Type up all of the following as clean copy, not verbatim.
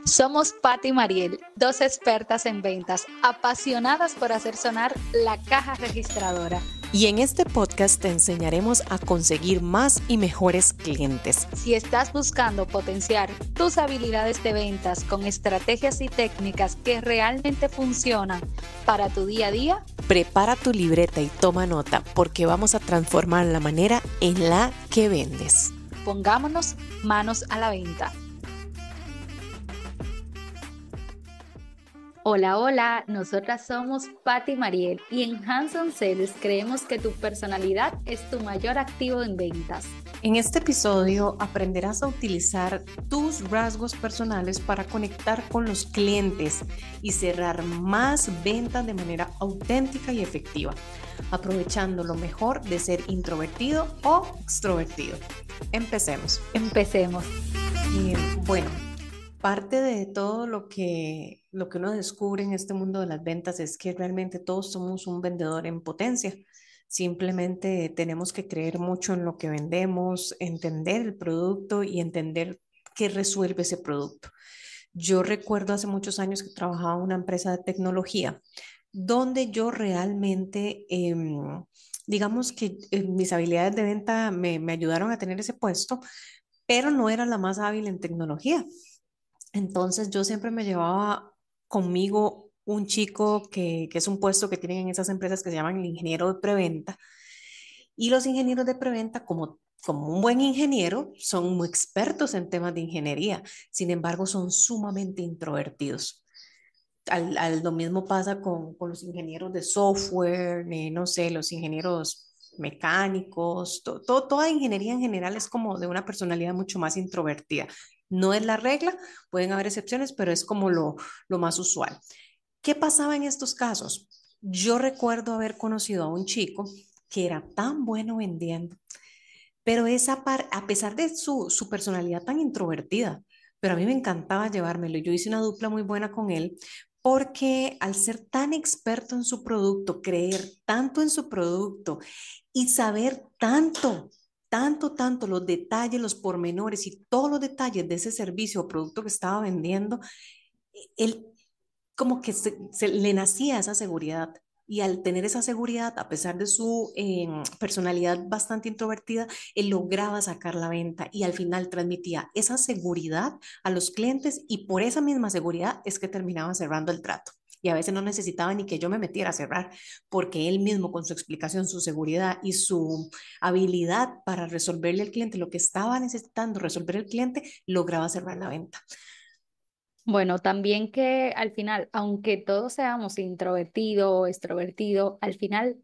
Somos Patti y Mariel, dos expertas en ventas, apasionadas por hacer sonar la caja registradora. Y en este podcast te enseñaremos a conseguir más y mejores clientes. Si estás buscando potenciar tus habilidades de ventas con estrategias y técnicas que realmente funcionan para tu día a día, prepara tu libreta y toma nota porque vamos a transformar la manera en la que vendes. Pongámonos manos a la venta. Hola, nosotras somos Patti y Mariel y en Hanson Sales creemos que tu personalidad es tu mayor activo en ventas. En este episodio aprenderás a utilizar tus rasgos personales para conectar con los clientes y cerrar más ventas de manera auténtica y efectiva, aprovechando lo mejor de ser introvertido o extrovertido. Empecemos. Bueno, parte de todo lo que uno descubre en este mundo de las ventas es que realmente todos somos un vendedor en potencia. Simplemente tenemos que creer mucho en lo que vendemos, entender el producto y entender qué resuelve ese producto. Yo recuerdo hace muchos años que trabajaba en una empresa de tecnología donde yo realmente, digamos que mis habilidades de venta me ayudaron a tener ese puesto, pero no era la más hábil en tecnología. Entonces yo siempre me llevaba conmigo un chico que es un puesto que tienen en esas empresas que se llaman el ingeniero de preventa. Y los ingenieros de preventa, como un buen ingeniero, son muy expertos en temas de ingeniería. Sin embargo, son sumamente introvertidos. Lo mismo pasa con los ingenieros de software, no sé, los ingenieros mecánicos, toda ingeniería en general es como de una personalidad mucho más introvertida. No es la regla, pueden haber excepciones, pero es como lo más usual. ¿Qué pasaba en estos casos? Yo recuerdo haber conocido a un chico que era tan bueno vendiendo, pero a pesar de su personalidad tan introvertida, pero a mí me encantaba llevármelo. Yo hice una dupla muy buena con él porque al ser tan experto en su producto, creer tanto en su producto y saber tanto los detalles, los pormenores y todos los detalles de ese servicio o producto que estaba vendiendo, él como que le nacía esa seguridad. Y al tener esa seguridad, a pesar de su personalidad bastante introvertida, él lograba sacar la venta y al final transmitía esa seguridad a los clientes y por esa misma seguridad es que terminaba cerrando el trato. Y a veces no necesitaba ni que yo me metiera a cerrar, porque él mismo con su explicación, su seguridad y su habilidad para resolverle al cliente lo que estaba necesitando resolver el cliente, lograba cerrar la venta. Bueno, también que al final, aunque todos seamos introvertidos o extrovertidos, al final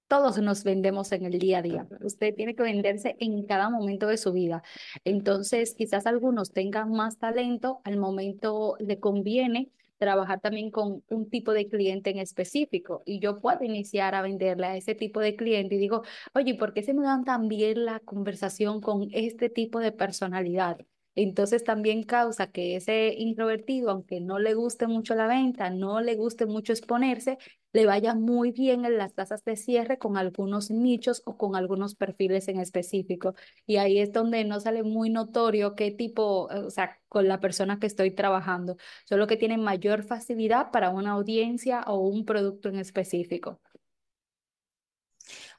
todos nos vendemos en el día a día. Usted tiene que venderse en cada momento de su vida. Entonces, quizás algunos tengan más talento, al momento le conviene trabajar también con un tipo de cliente en específico. Y yo puedo iniciar a venderle a ese tipo de cliente y digo, oye, ¿por qué se me dan tan bien la conversación con este tipo de personalidad? Entonces también causa que ese introvertido, aunque no le guste mucho la venta, no le guste mucho exponerse, le vaya muy bien en las tasas de cierre con algunos nichos o con algunos perfiles en específico. Y ahí es donde no sale muy notorio qué tipo, o sea, con la persona que estoy trabajando, solo que tienen mayor facilidad para una audiencia o un producto en específico.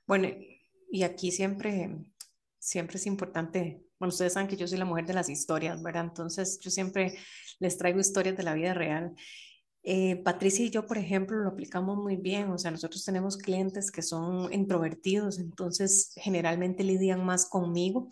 Bueno, y aquí siempre es importante, bueno, ustedes saben que yo soy la mujer de las historias, ¿verdad? Entonces yo siempre les traigo historias de la vida real. Patricia y yo, por ejemplo, lo aplicamos muy bien, o sea, nosotros tenemos clientes que son introvertidos, entonces generalmente lidian más conmigo,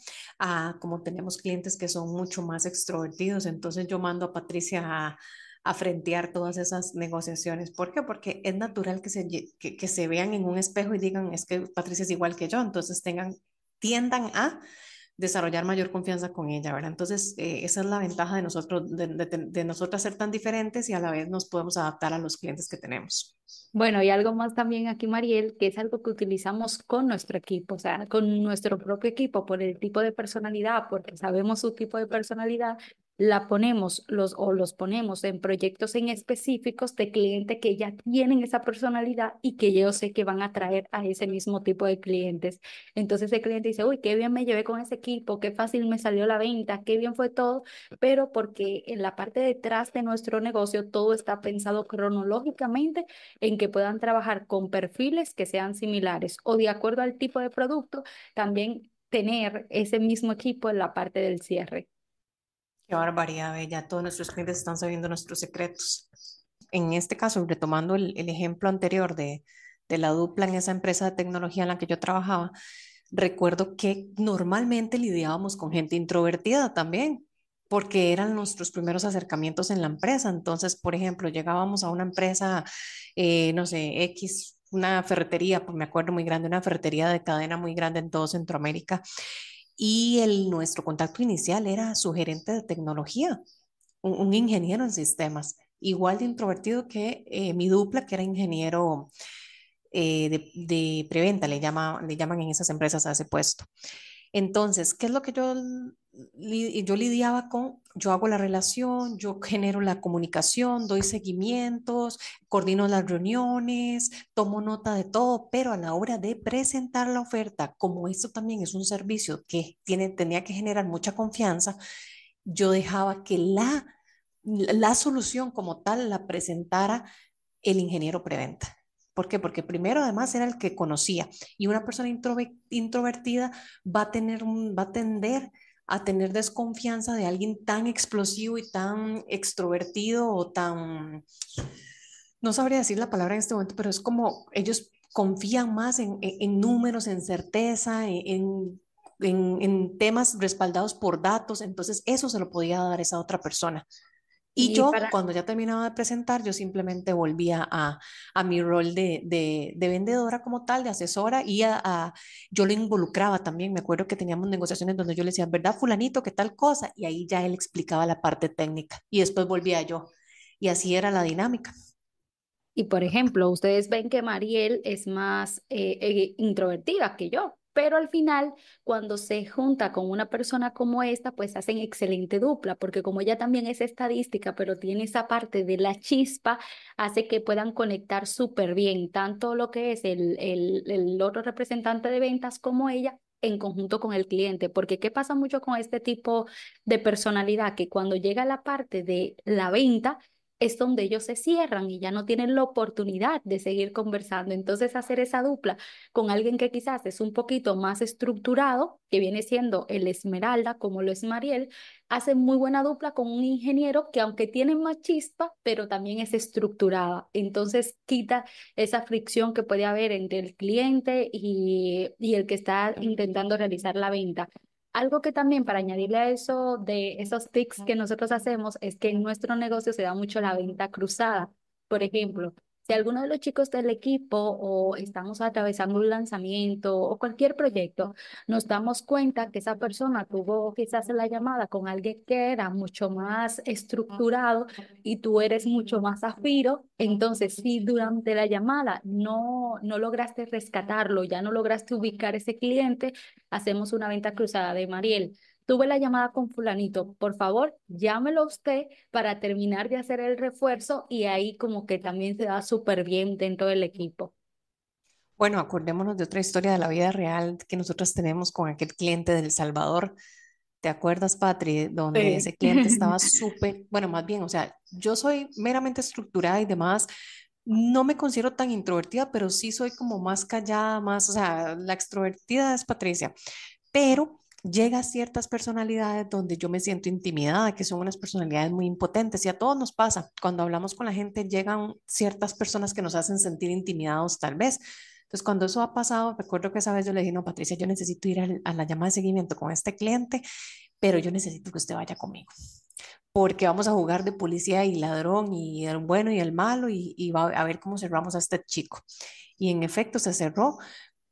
como tenemos clientes que son mucho más extrovertidos, entonces yo mando a Patricia a frentear todas esas negociaciones. ¿Por qué? Porque es natural que se vean en un espejo y digan, es que Patricia es igual que yo, entonces tiendan a desarrollar mayor confianza con ella, ¿verdad? Entonces, esa es la ventaja de nosotros, de nosotras ser tan diferentes y a la vez nos podemos adaptar a los clientes que tenemos. Bueno, y algo más también aquí, Mariel, que es algo que utilizamos con nuestro equipo, o sea, con nuestro propio equipo, por el tipo de personalidad, porque sabemos su tipo de personalidad. la ponemos los ponemos en proyectos en específicos de clientes que ya tienen esa personalidad y que yo sé que van a atraer a ese mismo tipo de clientes. Entonces el cliente dice, uy, qué bien me llevé con ese equipo, qué fácil me salió la venta, qué bien fue todo, pero porque en la parte detrás de nuestro negocio todo está pensado cronológicamente en que puedan trabajar con perfiles que sean similares o de acuerdo al tipo de producto, también tener ese mismo equipo en la parte del cierre. Qué barbaridad, ve, ya todos nuestros clientes están sabiendo nuestros secretos. En este caso, retomando el ejemplo anterior de la dupla en esa empresa de tecnología en la que yo trabajaba, recuerdo que normalmente lidiábamos con gente introvertida también, porque eran nuestros primeros acercamientos en la empresa. Entonces, por ejemplo, llegábamos a una empresa, no sé, X, una ferretería, pues me acuerdo muy grande, una ferretería de cadena muy grande en todo Centroamérica, y nuestro contacto inicial era su gerente de tecnología, un ingeniero en sistemas, igual de introvertido que mi dupla, que era ingeniero de preventa, le llaman en esas empresas a ese puesto. Entonces, ¿qué es lo que yo lidiaba con? Yo hago la relación, yo genero la comunicación, doy seguimientos, coordino las reuniones, tomo nota de todo, pero a la hora de presentar la oferta, como esto también es un servicio que tenía que generar mucha confianza, yo dejaba que la solución como tal la presentara el ingeniero preventa. ¿Por qué? Porque primero además era el que conocía y una persona introvertida va a tender a tener desconfianza de alguien tan explosivo y tan extrovertido o tan, no sabría decir la palabra en este momento, pero es como ellos confían más en números, en certeza, en temas respaldados por datos, entonces eso se lo podía dar esa otra persona. Y Y yo, para, cuando ya terminaba de presentar, yo simplemente volvía a mi rol de vendedora como tal, de asesora, y yo lo involucraba también. Me acuerdo que teníamos negociaciones donde yo le decía, ¿verdad, fulanito, qué tal cosa? Y ahí ya él explicaba la parte técnica y después volvía yo. Y así era la dinámica. Y por ejemplo, ustedes ven que Mariel es más introvertida que yo, pero al final, cuando se junta con una persona como esta, pues hacen excelente dupla, porque como ella también es estadística, pero tiene esa parte de la chispa, hace que puedan conectar súper bien, tanto lo que es el otro representante de ventas como ella en conjunto con el cliente, porque ¿qué pasa mucho con este tipo de personalidad? Que cuando llega la parte de la venta, es donde ellos se cierran y ya no tienen la oportunidad de seguir conversando. Entonces, hacer esa dupla con alguien que quizás es un poquito más estructurado, que viene siendo el Esmeralda, como lo es Mariel, hace muy buena dupla con un ingeniero que aunque tiene más chispa, pero también es estructurada. Entonces, quita esa fricción que puede haber entre el cliente y el que está intentando realizar la venta. Algo que también para añadirle a eso de esos tics que nosotros hacemos es que en nuestro negocio se da mucho la venta cruzada. Por ejemplo, si alguno de los chicos del equipo o estamos atravesando un lanzamiento o cualquier proyecto, nos damos cuenta que esa persona tuvo quizás la llamada con alguien que era mucho más estructurado y tú eres mucho más afiro, entonces si durante la llamada no lograste rescatarlo, ya no lograste ubicar ese cliente, hacemos una venta cruzada de Mariel. Tuve la llamada con fulanito, por favor, llámelo usted para terminar de hacer el refuerzo y ahí como que también se da súper bien dentro del equipo. Bueno, acordémonos de otra historia de la vida real que nosotros tenemos con aquel cliente de El Salvador. ¿Te acuerdas, Patri? Donde Sí. ese cliente estaba súper, bueno, más bien, o sea, yo soy meramente estructurada y demás. No me considero tan introvertida, pero sí soy como más callada, más, o sea, la extrovertida es Patricia, pero llega a ciertas personalidades donde yo me siento intimidada, que son unas personalidades muy impotentes y a todos nos pasa. Cuando hablamos con la gente, llegan ciertas personas que nos hacen sentir intimidados tal vez. Entonces, cuando eso ha pasado, recuerdo que esa vez yo le dije, no, Patricia, yo necesito ir a la llamada de seguimiento con este cliente, pero yo necesito que usted vaya conmigo, porque vamos a jugar de policía y ladrón y el bueno y el malo y va a ver cómo cerramos a este chico. Y en efecto se cerró,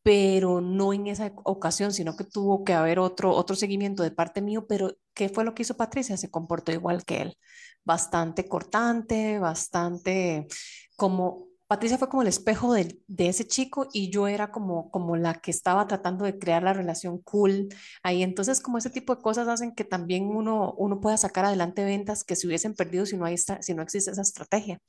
pero no en esa ocasión, sino que tuvo que haber otro seguimiento de parte mío, pero ¿qué fue lo que hizo Patricia? Se comportó igual que él, bastante cortante, bastante como Patricia fue como el espejo de ese chico y yo era como la que estaba tratando de crear la relación cool ahí. Entonces, como ese tipo de cosas hacen que también uno pueda sacar adelante ventas que se hubiesen perdido si no existe esa estrategia.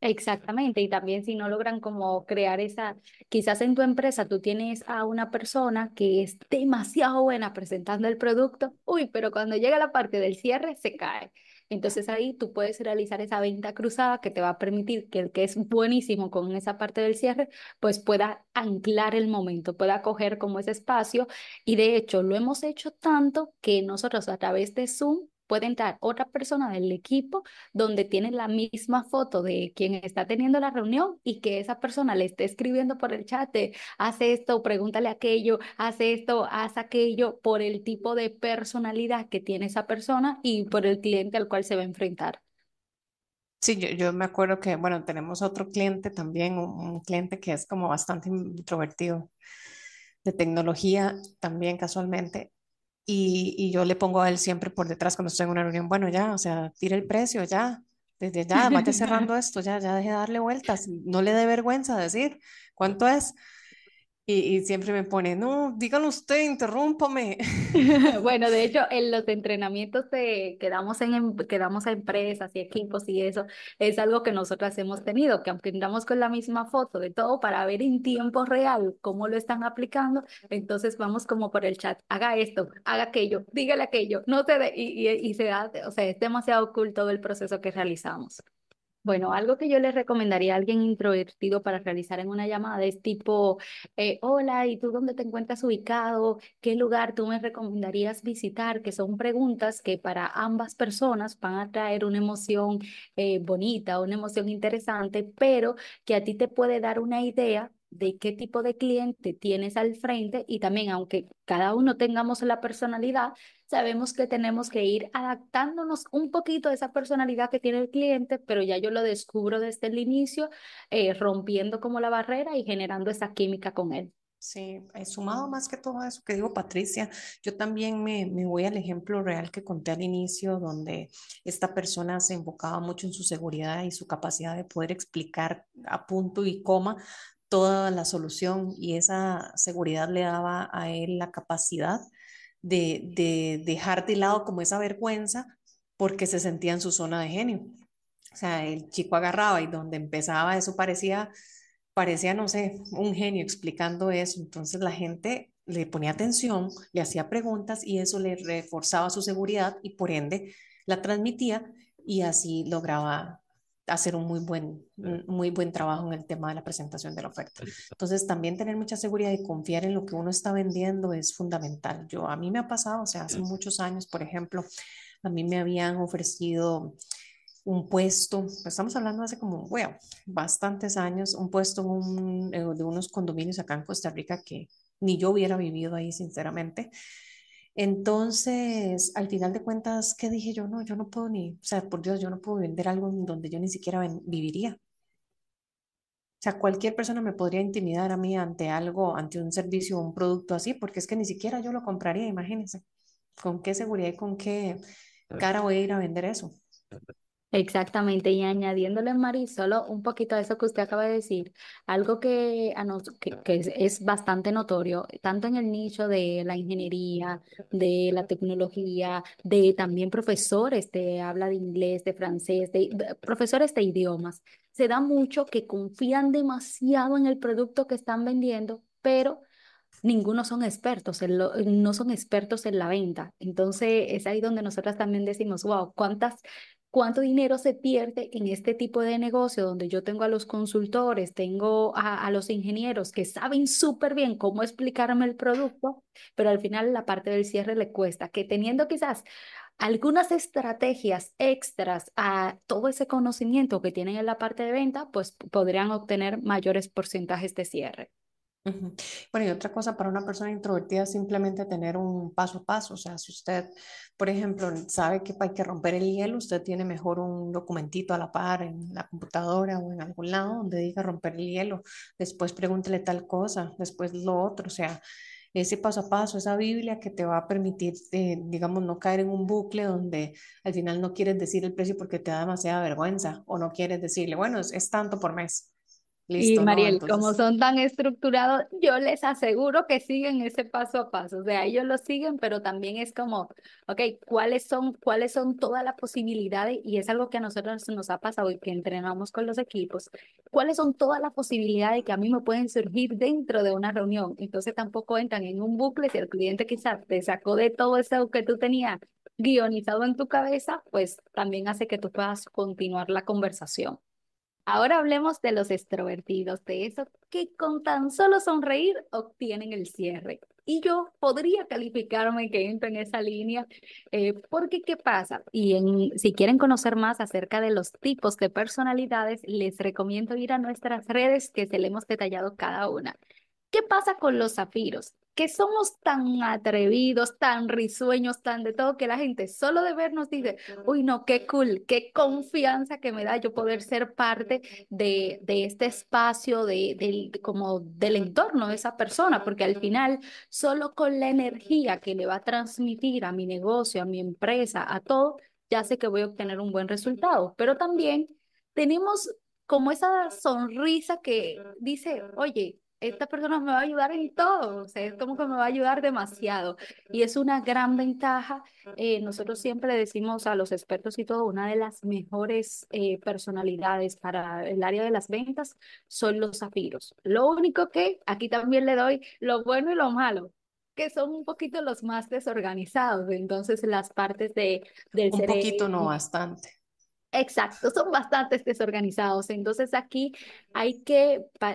Exactamente, y también si no logran como crear esa, quizás en tu empresa tú tienes a una persona que es demasiado buena presentando el producto, uy, pero cuando llega la parte del cierre se cae. Entonces ahí tú puedes realizar esa venta cruzada que te va a permitir que el que es buenísimo con esa parte del cierre, pues pueda anclar el momento, pueda coger como ese espacio. Y de hecho lo hemos hecho tanto que nosotros a través de Zoom puede entrar otra persona del equipo donde tienen la misma foto de quien está teniendo la reunión y que esa persona le esté escribiendo por el chat, de, hace esto, pregúntale aquello, hace esto, haz aquello, por el tipo de personalidad que tiene esa persona y por el cliente al cual se va a enfrentar. Sí, yo me acuerdo que, bueno, tenemos otro cliente también, un cliente que es como bastante introvertido, de tecnología también casualmente, y yo le pongo a él siempre por detrás cuando estoy en una reunión, bueno, ya, o sea, tire el precio, ya, desde ya, vaya cerrando esto, ya, ya deje de darle vueltas, no le dé vergüenza decir cuánto es, y siempre me pone, no, dígalo usted, interrúmpame. Bueno, de hecho, en los entrenamientos que damos a empresas y equipos y eso, es algo que nosotras hemos tenido, que aunque andamos con la misma foto de todo para ver en tiempo real cómo lo están aplicando, entonces vamos como por el chat, haga esto, haga aquello, dígale aquello, no te de, y se da, o sea, es demasiado cool todo el proceso que realizamos. Bueno, algo que yo le recomendaría a alguien introvertido para realizar en una llamada es tipo, hola, ¿y tú dónde te encuentras ubicado? ¿Qué lugar tú me recomendarías visitar? Que son preguntas que para ambas personas van a traer una emoción bonita, una emoción interesante, pero que a ti te puede dar una idea de qué tipo de cliente tienes al frente y también, aunque cada uno tengamos la personalidad, sabemos que tenemos que ir adaptándonos un poquito a esa personalidad que tiene el cliente, pero ya yo lo descubro desde el inicio, rompiendo como la barrera y generando esa química con él. Sí, sumado más que todo eso que digo Patricia, yo también me voy al ejemplo real que conté al inicio, donde esta persona se enfocaba mucho en su seguridad y su capacidad de poder explicar a punto y coma toda la solución y esa seguridad le daba a él la capacidad de dejar de lado como esa vergüenza porque se sentía en su zona de genio. O sea, el chico agarraba y donde empezaba eso parecía, no sé, un genio explicando eso. Entonces la gente le ponía atención, le hacía preguntas y eso le reforzaba su seguridad y por ende la transmitía y así lograba hacer un muy buen trabajo en el tema de la presentación de la oferta. Entonces también tener mucha seguridad y confiar en lo que uno está vendiendo es fundamental. A mí me ha pasado, o sea, hace muchos años, por ejemplo, a mí me habían ofrecido un puesto, estamos hablando hace como, bueno, bastantes años, un puesto de unos condominios acá en Costa Rica que ni yo hubiera vivido ahí, sinceramente. Entonces, al final de cuentas, ¿qué dije yo? No, yo no puedo ni, o sea, por Dios, yo no puedo vender algo en donde yo ni siquiera viviría. O sea, cualquier persona me podría intimidar a mí ante algo, ante un servicio o un producto así, porque es que ni siquiera yo lo compraría, imagínense. ¿Con qué seguridad y con qué cara voy a ir a vender eso? Exactamente, y añadiéndole, Mari, solo un poquito a eso que usted acaba de decir, algo que es bastante notorio, tanto en el nicho de la ingeniería, de la tecnología, de también profesores de habla de inglés, de francés, de profesores de idiomas, se da mucho que confían demasiado en el producto que están vendiendo, pero ninguno son expertos no son expertos en la venta. Entonces es ahí donde nosotras también decimos, wow, cuánto dinero se pierde en este tipo de negocio donde yo tengo a los consultores, tengo a los ingenieros que saben súper bien cómo explicarme el producto, pero al final la parte del cierre le cuesta, que teniendo quizás algunas estrategias extras a todo ese conocimiento que tienen en la parte de venta, pues podrían obtener mayores porcentajes de cierre. Ujú. Bueno, y otra cosa para una persona introvertida es simplemente tener un paso a paso. O sea, si usted, por ejemplo, sabe que hay que romper el hielo, usted tiene mejor un documentito a la par en la computadora o en algún lado donde diga romper el hielo. Después pregúntele tal cosa, después lo otro. O sea, ese paso a paso, esa Biblia que te va a permitir, digamos, no caer en un bucle donde al final no quieres decir el precio porque te da demasiada vergüenza o no quieres decirle, bueno, es tanto por mes. Y Listo, ¿no? Mariel, como Entonces, son tan estructurados, yo les aseguro que siguen ese paso a paso. O sea, ellos lo siguen, pero también es como, ok, cuáles son todas las posibilidades? Y es algo que a nosotros nos ha pasado y que entrenamos con los equipos. ¿Cuáles son todas las posibilidades que a mí me pueden surgir dentro de una reunión? Entonces tampoco entran en un bucle. Si el cliente quizás te sacó de todo eso que tú tenías guionizado en tu cabeza, pues también hace que tú puedas continuar la conversación. Ahora hablemos de los extrovertidos, de esos que con tan solo sonreír obtienen el cierre. Y yo podría calificarme que entro en esa línea, porque ¿qué pasa? Si quieren conocer más acerca de los tipos de personalidades, les recomiendo ir a nuestras redes que se le hemos detallado cada una. ¿Qué pasa con los zafiros? Que somos tan atrevidos, tan risueños, tan de todo, que la gente solo de vernos dice, uy, no, qué cool, qué confianza que me da yo poder ser parte de este espacio, como del entorno de esa persona, porque al final, solo con la energía que le va a transmitir a mi negocio, a mi empresa, a todo, ya sé que voy a obtener un buen resultado. Pero también tenemos como esa sonrisa que dice, oye, esta persona me va a ayudar en todo, o sea, es como que me va a ayudar demasiado. Y es una gran ventaja. Nosotros siempre decimos a los expertos y todo, una de las mejores personalidades para el área de las ventas son los zafiros. Lo único que aquí también le doy lo bueno y lo malo, que son un poquito los más desorganizados. Entonces, las partes del un poquito, no cerebro. bastante. Exacto, son bastantes desorganizados. Entonces aquí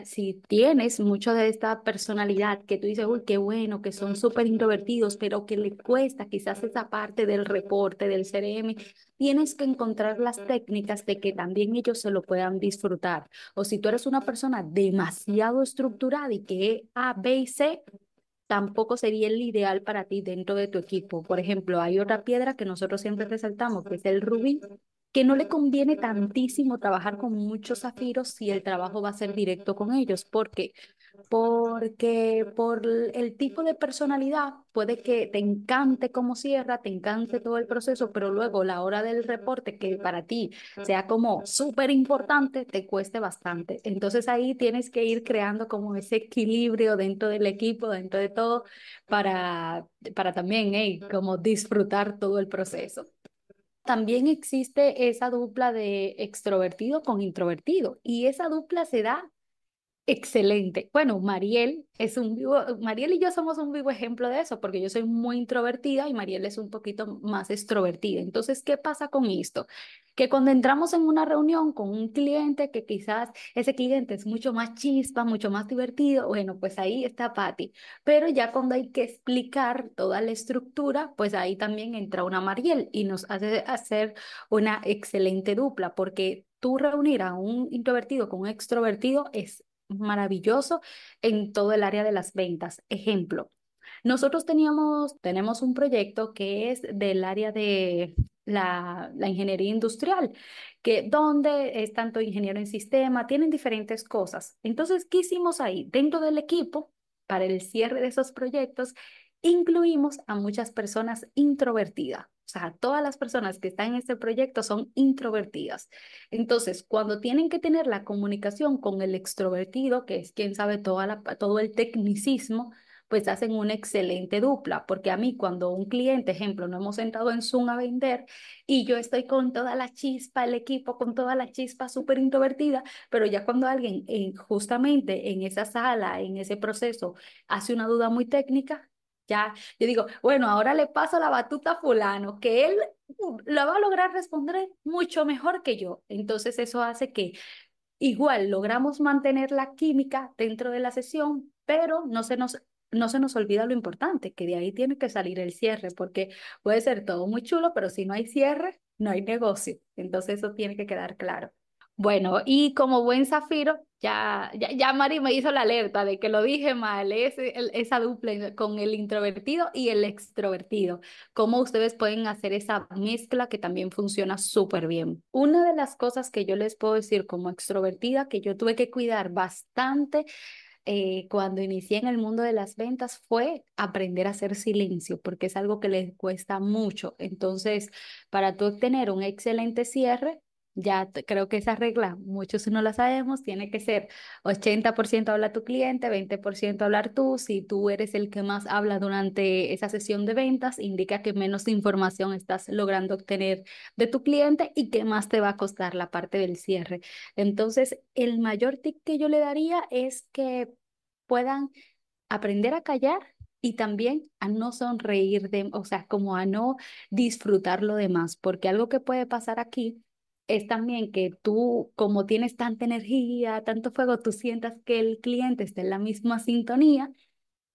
si tienes mucho de esta personalidad que tú dices, uy, qué bueno, que son súper introvertidos, pero que le cuesta quizás esa parte del reporte, del CRM, tienes que encontrar las técnicas de que también ellos se lo puedan disfrutar. O si tú eres una persona demasiado estructurada y que A, B y C, tampoco sería el ideal para ti dentro de tu equipo. Por ejemplo, hay otra piedra que nosotros siempre resaltamos, que es el rubí, que no le conviene tantísimo trabajar con muchos zafiros si el trabajo va a ser directo con ellos. ¿Por qué? Porque por el tipo de personalidad puede que te encante cómo cierra, te encante todo el proceso, pero luego la hora del reporte, que para ti sea como súper importante, te cueste bastante. Entonces ahí tienes que ir creando como ese equilibrio dentro del equipo, dentro de todo, para también como disfrutar todo el proceso. También existe esa dupla de extrovertido con introvertido y esa dupla se da excelente. Bueno, Mariel y yo somos un vivo ejemplo de eso, porque yo soy muy introvertida y Mariel es un poquito más extrovertida. Entonces, ¿qué pasa con esto? Que cuando entramos en una reunión con un cliente, que quizás ese cliente es mucho más chispa, mucho más divertido, bueno, pues ahí está Patty. Pero ya cuando hay que explicar toda la estructura, pues ahí también entra una Mariel y nos hace hacer una excelente dupla, porque tú reunir a un introvertido con un extrovertido es maravilloso en todo el área de las ventas. Ejemplo, nosotros tenemos un proyecto que es del área de la ingeniería industrial, donde es tanto ingeniero en sistema, tienen diferentes cosas. Entonces, ¿qué hicimos ahí? Dentro del equipo, para el cierre de esos proyectos, incluimos a muchas personas introvertidas. O sea, todas las personas que están en este proyecto son introvertidas. Entonces, cuando tienen que tener la comunicación con el extrovertido, que es quien sabe todo el tecnicismo, pues hacen una excelente dupla, porque a mí cuando un cliente, ejemplo, no hemos sentado en Zoom a vender y yo estoy con toda la chispa, el equipo con toda la chispa súper introvertida, pero ya cuando alguien justamente en esa sala, en ese proceso, hace una duda muy técnica, ya yo digo, bueno, ahora le paso la batuta a fulano, que él lo va a lograr responder mucho mejor que yo. Entonces eso hace que igual logramos mantener la química dentro de la sesión, pero no se nos olvida lo importante, que de ahí tiene que salir el cierre, porque puede ser todo muy chulo, pero si no hay cierre, no hay negocio. Entonces eso tiene que quedar claro. Bueno, y como buen zafiro, ya Mari me hizo la alerta de que lo dije mal, esa dupla con el introvertido y el extrovertido. Cómo ustedes pueden hacer esa mezcla que también funciona súper bien. Una de las cosas que yo les puedo decir como extrovertida, que yo tuve que cuidar bastante cuando inicié en el mundo de las ventas, fue aprender a hacer silencio, porque es algo que les cuesta mucho. Entonces, para tú obtener un excelente cierre, Creo que esa regla, muchos no la sabemos, tiene que ser 80% habla tu cliente, 20% hablar tú. Si tú eres el que más habla durante esa sesión de ventas, indica que menos información estás logrando obtener de tu cliente y que más te va a costar la parte del cierre. Entonces, el mayor tip que yo le daría es que puedan aprender a callar y también a no sonreír o sea, como a no disfrutar lo demás, porque algo que puede pasar aquí es también que tú, como tienes tanta energía, tanto fuego, tú sientas que el cliente está en la misma sintonía,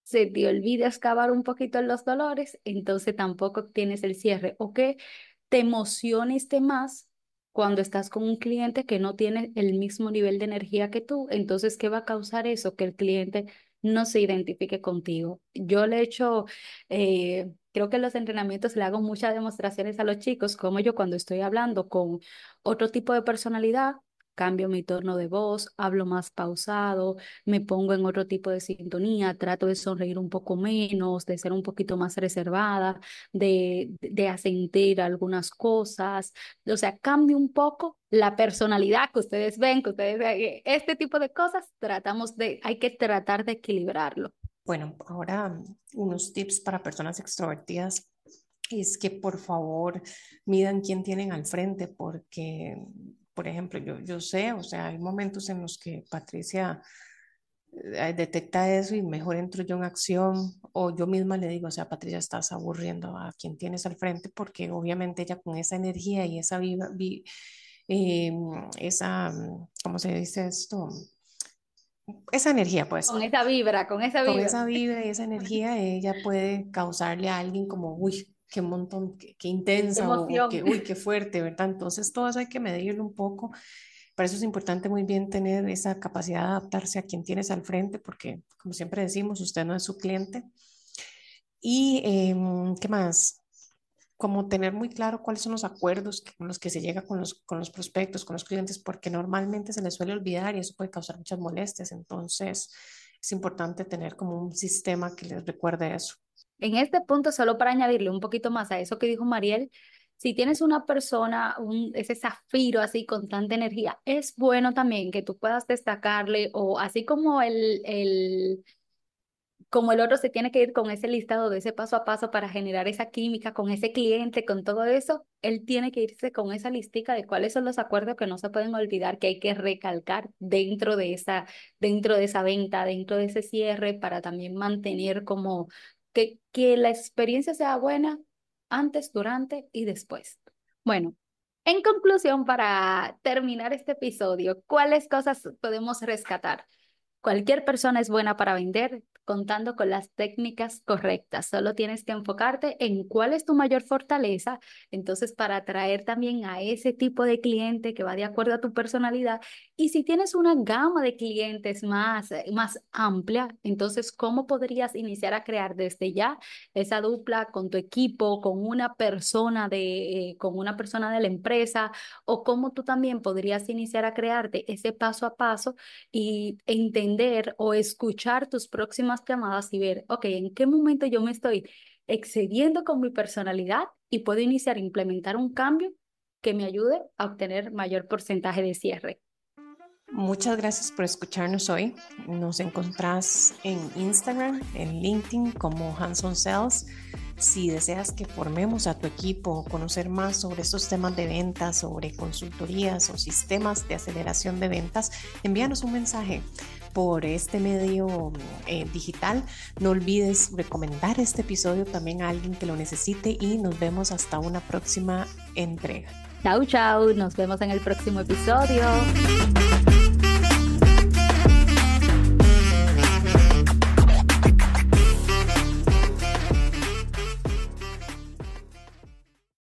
se te olvida excavar un poquito en los dolores, entonces tampoco tienes el cierre, o que te emociones de más cuando estás con un cliente que no tiene el mismo nivel de energía que tú. Entonces, ¿qué va a causar eso? Que el cliente no se identifique contigo. Yo le he hecho, creo que en los entrenamientos le hago muchas demostraciones a los chicos, como yo cuando estoy hablando con otro tipo de personalidad, cambio mi tono de voz, hablo más pausado, me pongo en otro tipo de sintonía, trato de sonreír un poco menos, de ser un poquito más reservada, de asentir algunas cosas. O sea, cambio un poco la personalidad que ustedes ven, este tipo de cosas hay que tratar de equilibrarlo. Bueno, ahora unos tips para personas extrovertidas es que por favor midan quién tienen al frente, porque, por ejemplo, yo sé, o sea, hay momentos en los que Patricia detecta eso y mejor entro yo en acción o yo misma le digo, o sea, Patricia, estás aburriendo a quien tienes al frente porque obviamente ella con esa energía y esa eh, esa, ¿cómo se dice esto? Esa energía, pues, Con esa con vibra, esa vibra y esa energía, ella puede causarle a alguien como, uy, qué montón, qué qué intensa o emoción. que, uy, qué fuerte, ¿verdad? Entonces, todo eso hay que medirlo un poco. Para eso es importante muy bien tener esa capacidad de adaptarse a quien tienes al frente, porque, como siempre decimos, usted no es su cliente. Y, ¿qué más? Como tener muy claro cuáles son los acuerdos con los que se llega con los prospectos, con los clientes, porque normalmente se les suele olvidar y eso puede causar muchas molestias. Entonces, es importante tener como un sistema que les recuerde eso. En este punto, solo para añadirle un poquito más a eso que dijo Mariel, si tienes una persona, ese zafiro así con tanta energía, es bueno también que tú puedas destacarle o así como como el otro se tiene que ir con ese listado de ese paso a paso para generar esa química con ese cliente, con todo eso, él tiene que irse con esa listica de cuáles son los acuerdos que no se pueden olvidar, que hay que recalcar dentro de esa venta, dentro de ese cierre, para también mantener como que la experiencia sea buena antes, durante y después. Bueno. En conclusión, para terminar este episodio, ¿cuáles cosas podemos rescatar? Cualquier persona es buena para vender contando con las técnicas correctas. Solo tienes que enfocarte en cuál es tu mayor fortaleza. Entonces, para atraer también a ese tipo de cliente que va de acuerdo a tu personalidad. Y si tienes una gama de clientes más amplia, entonces, ¿cómo podrías iniciar a crear desde ya esa dupla con tu equipo, con una persona de la empresa? O cómo tú también podrías iniciar a crearte ese paso a paso y entender o escuchar tus próximas llamadas y ver, ok, ¿en qué momento yo me estoy excediendo con mi personalidad y puedo iniciar a implementar un cambio que me ayude a obtener mayor porcentaje de cierre? Muchas gracias por escucharnos hoy. Nos encontrás en Instagram, en LinkedIn como Hanson Sales. Si deseas que formemos a tu equipo o conocer más sobre estos temas de ventas, sobre consultorías o sistemas de aceleración de ventas, envíanos un mensaje por este medio digital. No olvides recomendar este episodio también a alguien que lo necesite y nos vemos hasta una próxima entrega. Chau, chau, nos vemos en el próximo episodio.